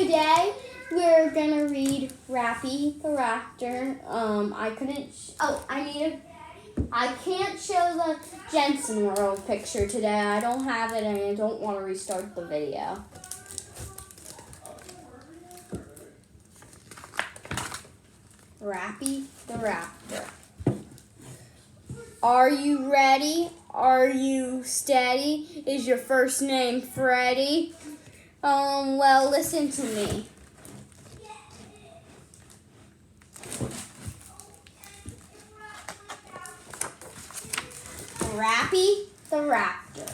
today we're gonna read Rappy the Raptor. I can't show the Jynsen World picture today. I don't have it and I don't want to restart the video. Rappy the Raptor. Are you ready? Are you steady? Is your first name Freddy? Well, listen to me. Rappy the Raptor.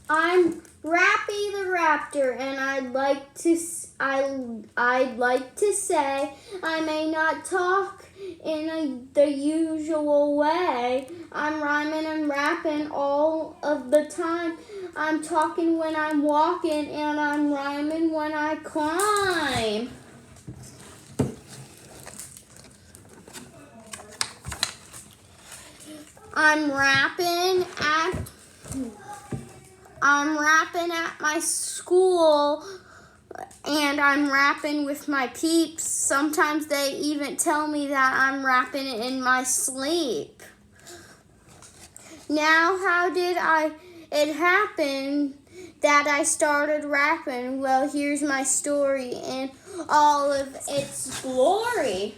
I'm Rappy the Raptor, and I'd like to say I may not talk in the usual way. I'm rhyming and rapping all of the time. I'm talking when I'm walking, and I'm rhyming when I climb. I'm rapping at my school, and I'm rapping with my peeps. Sometimes they even tell me that I'm rapping in my sleep. Now, how did it happen that I started rapping? Well, here's my story in all of its glory.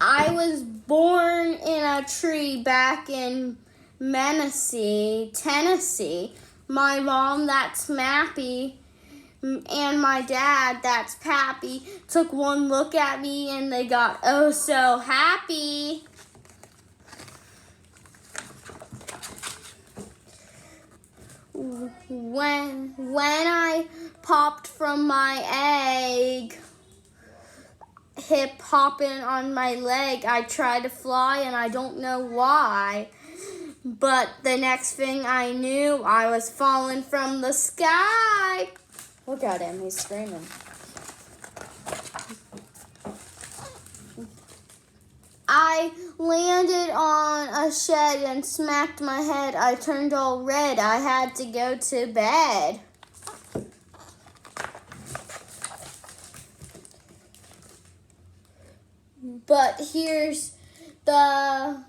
I was born in a tree back in Menacee, Tennessee. My mom, that's Mappy, and my dad, that's Pappy, took one look at me and they got oh so happy. When I popped from my egg, hip hopping on my leg, I tried to fly and I don't know why. But the next thing I knew, I was falling from the sky. Look at him, he's screaming. I landed on a shed and smacked my head. I turned all red. I had to go to bed. But here's the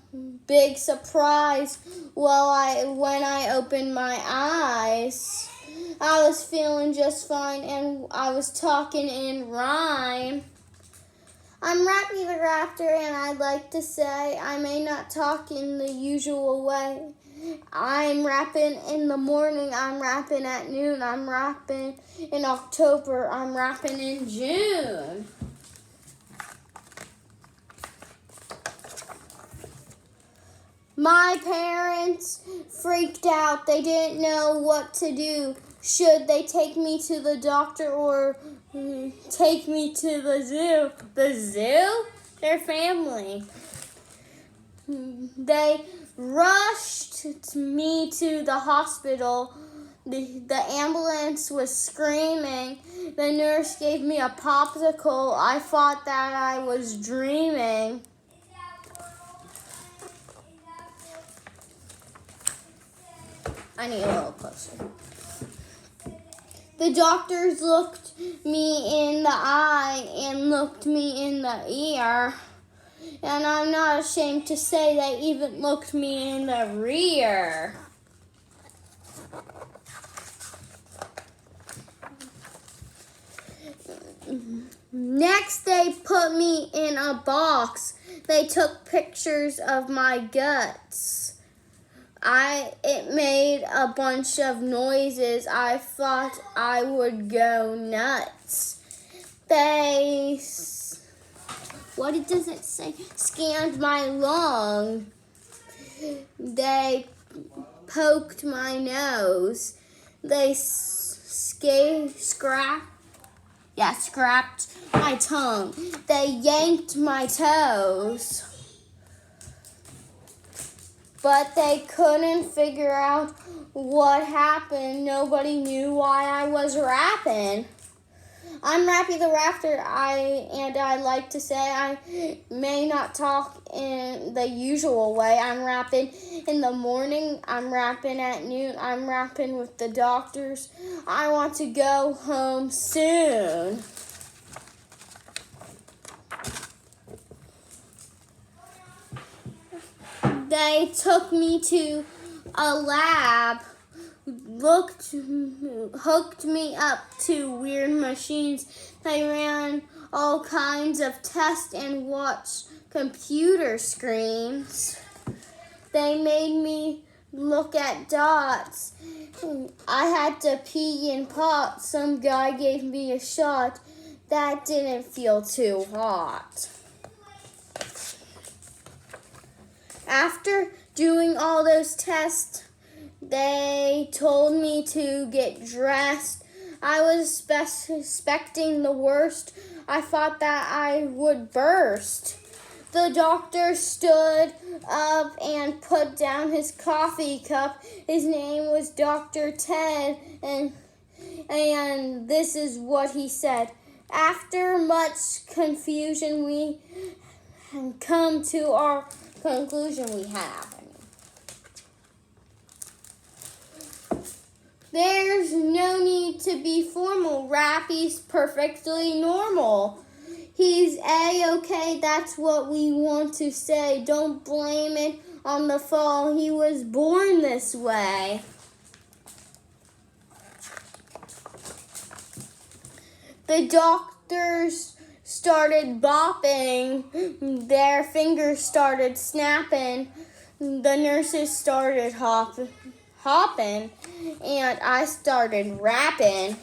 big surprise. Well, when I opened my eyes, I was feeling just fine and I was talking in rhyme. I'm Rappy the Raptor, and I'd like to say I may not talk in the usual way. I'm rapping in the morning, I'm rapping at noon, I'm rapping in October, I'm rapping in June. My parents freaked out. They didn't know what to do. Should they take me to the doctor or take me to the zoo? The zoo? Their family. They rushed me to the hospital. The ambulance was screaming. The nurse gave me a popsicle. I thought that I was dreaming. I need a little closer. The doctors looked me in the eye and looked me in the ear. And I'm not ashamed to say they even looked me in the rear. Next, they put me in a box. They took pictures of my guts. It made a bunch of noises. I thought I would go nuts. What does it say? Scanned my lung. They poked my nose. They scrapped my tongue. They yanked my toes. But they couldn't figure out what happened. Nobody knew why I was rapping. I'm Rappy the Raptor. I like to say I may not talk in the usual way. I'm rapping in the morning. I'm rapping at noon. I'm rapping with the doctors. I want to go home soon. They took me to a lab, hooked me up to weird machines. They ran all kinds of tests and watched computer screens. They made me look at dots. I had to pee in pots. Some guy gave me a shot. That didn't feel too hot. After doing all those tests, they told me to get dressed. I was expecting the worst. I thought that I would burst. The doctor stood up and put down his coffee cup. His name was Dr. Ted, and this is what he said. After much confusion, we come to our conclusion we have. There's no need to be formal. Rappy's perfectly normal. He's A-okay, that's what we want to say. Don't blame it on the fall. He was born this way. The doctors started bopping. Their fingers started snapping. The nurses started hopping, and I started rapping.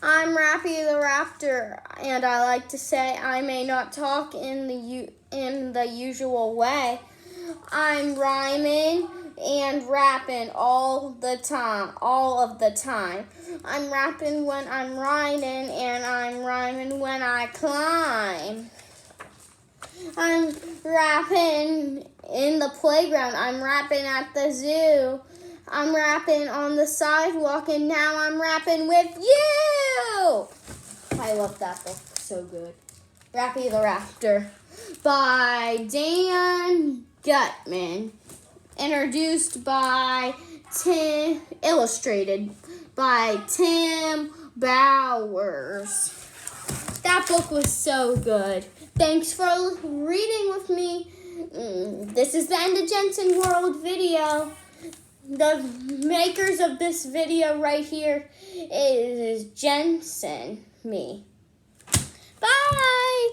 I'm Rappy the Raptor, and I like to say I may not talk in the usual way. I'm rhyming and rapping all of the time. I'm rapping when I'm riding, and I'm rhyming when I climb. I'm rapping in the playground. I'm rapping at the zoo. I'm rapping on the sidewalk, and now I'm rapping with you. I love that book. So good. Rappy the Raptor by Dan Gutman. Illustrated by Tim Bowers. That book was so good. Thanks for reading with me. This is the end of Jynsen World video. The makers of this video right here is Jynsen, me. Bye!